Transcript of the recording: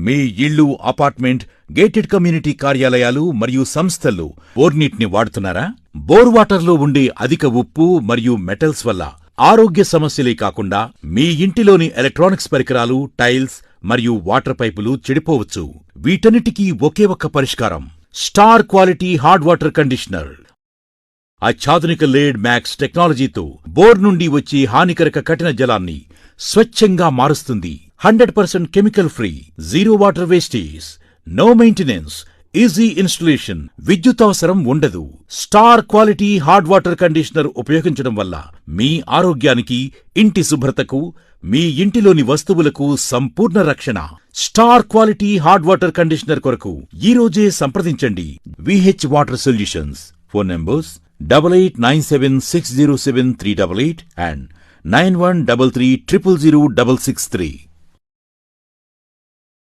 మీ ఇళ్ళు, apartment, gated community కార్యాలయాలు మరియు సంస్థలు బోర్ నీటిని వాడుతున్నారా? బోర్ వాటర్లో ఉండే అధిక ఉప్పు మరియు మెటల్స్ వల్ల ఆరోగ్య సమస్యలే కాకుండా మీ ఇంటిలోని ఎలక్ట్రానిక్స్ పరికరాలు, టైల్స్ మరియు వాటర్ పైపులు చెడిపోవచ్చు. వీటన్నిటికీ ఒకే ఒక్క పరిష్కారం: star quality hard water conditioner. అత్యాధునిక లేడ్ మ్యాక్స్ టెక్నాలజీతో బోర్ నుండి వచ్చే హానికరక కఠిన జలాన్ని స్వచ్ఛంగా మారుస్తుంది. 100% chemical free, zero water wastage, no maintenance, easy installation, విద్యుత్ అవసరం ఉండదు. Star quality hard water conditioner ఉపయోగించడం వల్ల మీ ఆరోగ్యానికి, ఇంటి శుభ్రతకు, మీ ఇంటిలోని వస్తువులకు సంపూర్ణ రక్షణ. Star quality hard water conditioner కొరకు ఈరోజే సంప్రదించండి. VH water solutions. Phone numbers 8897607388 and 9133000663.